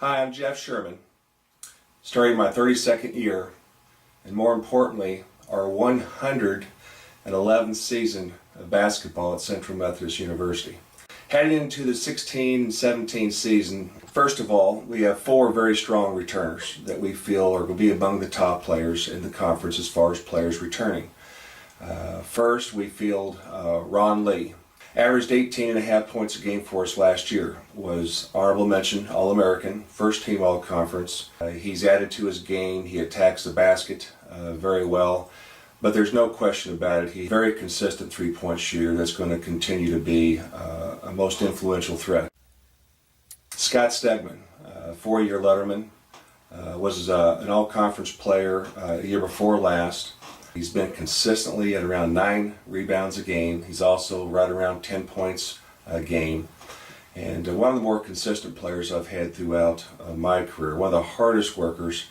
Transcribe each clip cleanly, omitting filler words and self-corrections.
Hi, I'm Jeff Sherman, starting my 32nd year, and more importantly, our 111th season of basketball at Central Methodist University. Heading into the 16-17 season, first of all, we have 4 very strong returners that we feel are going to be among the top players in the conference as far as players returning. First, we field Ron Lee. Averaged 18.5 points a game for us last year. Was honorable mention All-American, first team All-Conference. He's added to his game. He attacks the basket very well. But there's no question about it. He's a very consistent three-point shooter that's going to continue to be a most influential threat. Scott Stegman, 4-year letterman, was an All-Conference player a year before last. He's been consistently at around 9 rebounds a game. He's also right around 10 points a game. And one of the more consistent players I've had throughout my career, one of the hardest workers.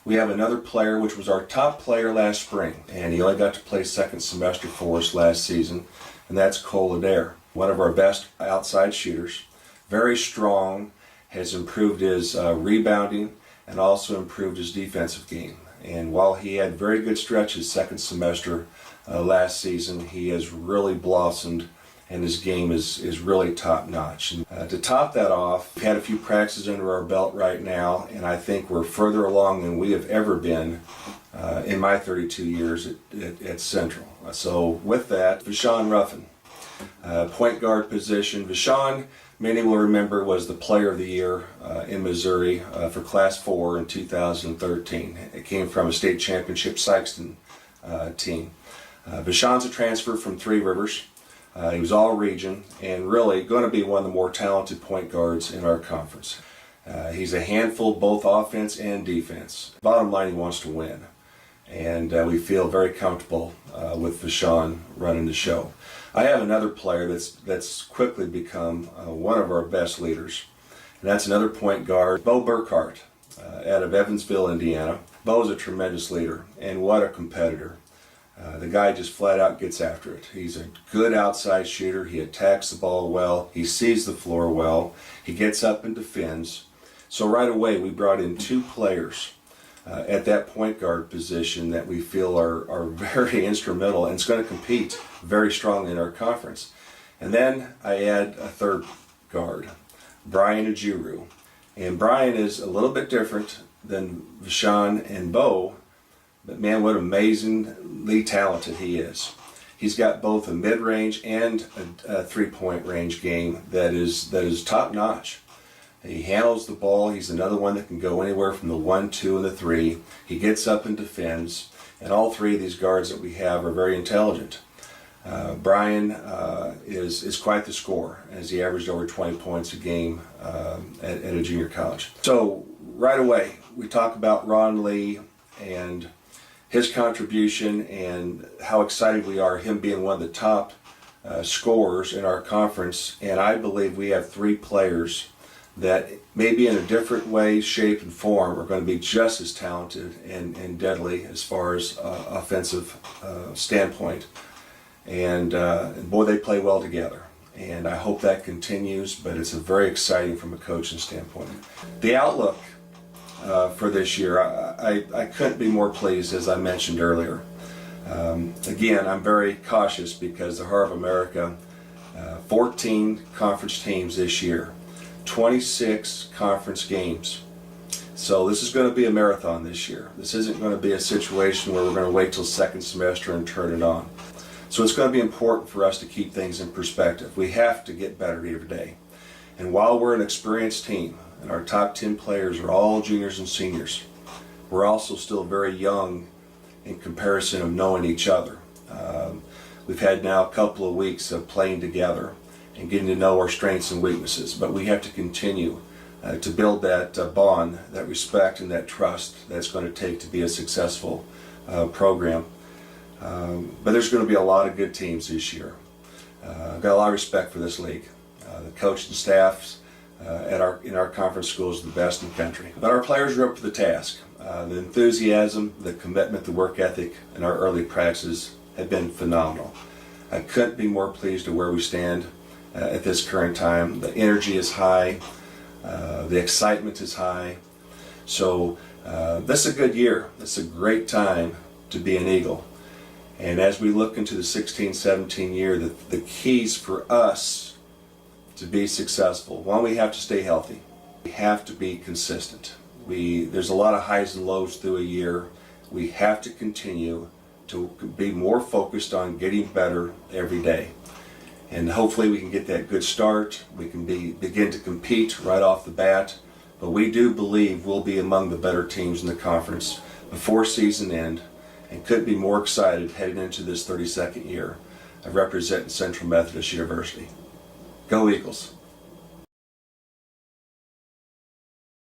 We have another player which was our top player last spring, and he only got to play second semester for us last season, and that's Cole Adair, one of our best outside shooters. Very strong, has improved his rebounding and also improved his defensive game. And while he had very good stretches second semester last season, he has really blossomed and his game is really top notch. And to top that off, we've had a few practices under our belt right now, and I think we're further along than we have ever been in my 32 years at Central. So with that, Vashon Ruffin, point guard position. Vashon, many will remember, was the player of the year in Missouri for Class 4 in 2013. It came from a state championship Sykeston team. Vashon's a transfer from Three Rivers. He was all region and really going to be one of the more talented point guards in our conference. He's a handful both offense and defense. Bottom line, he wants to win. And we feel very comfortable with Vashon running the show. I have another player that's quickly become one of our best leaders, and that's another point guard, Bo Burkhart, out of Evansville, Indiana. Bo's a tremendous leader, and what a competitor. The guy just flat out gets after it. He's a good outside shooter. He attacks the ball well. He sees the floor well. He gets up and defends. So right away we brought in 2 players at that point guard position that we feel are very instrumental and it's going to compete very strongly in our conference. And then I add a third guard, Brian Ajuru. And Brian is a little bit different than Vashon and Bo, but man, what amazingly talented he is. He's got both a mid-range and a three-point range game that is top-notch. He handles the ball. He's another one that can go anywhere from the 1, 2, and the 3. He gets up and defends. And all 3 of these guards that we have are very intelligent. Brian is quite the scorer, as he averaged over 20 points a game at a junior college. So right away, we talk about Ron Lee and his contribution and how excited we are, him being one of the top scorers in our conference. And I believe we have 3 players that maybe in a different way, shape, and form are going to be just as talented and deadly as far as offensive standpoint. And boy, they play well together. And I hope that continues, but it's very exciting from a coaching standpoint. The outlook for this year, I couldn't be more pleased, as I mentioned earlier. Again, I'm very cautious because the Heart of America, 14 conference teams this year, 26 conference games. So this is going to be a marathon this year. This isn't going to be a situation where we're going to wait till second semester and turn it on. So it's going to be important for us to keep things in perspective. We have to get better every day. And while we're an experienced team, and our top 10 players are all juniors and seniors, we're also still very young in comparison of knowing each other. We've had now a couple of weeks of playing together and getting to know our strengths and weaknesses, but we have to continue to build that bond, that respect, and that trust that's going to take to be a successful program. But there's going to be a lot of good teams this year. I've got a lot of respect for this league. The coaching staffs in our conference schools are the best in the country. But our players are up to the task. The enthusiasm, the commitment, the work ethic in our early practices have been phenomenal. I couldn't be more pleased with where we stand at this current time. The energy is high. The excitement is high. So this is a good year. It's a great time to be an Eagle. And as we look into the 16-17 year, the keys for us to be successful, one, we have to stay healthy. We have to be consistent. There's a lot of highs and lows through a year. We have to continue to be more focused on getting better every day. And hopefully we can get that good start. We can begin to compete right off the bat. But we do believe we'll be among the better teams in the conference before season end, and could be more excited heading into this 32nd year of representing Central Methodist University. Go Eagles!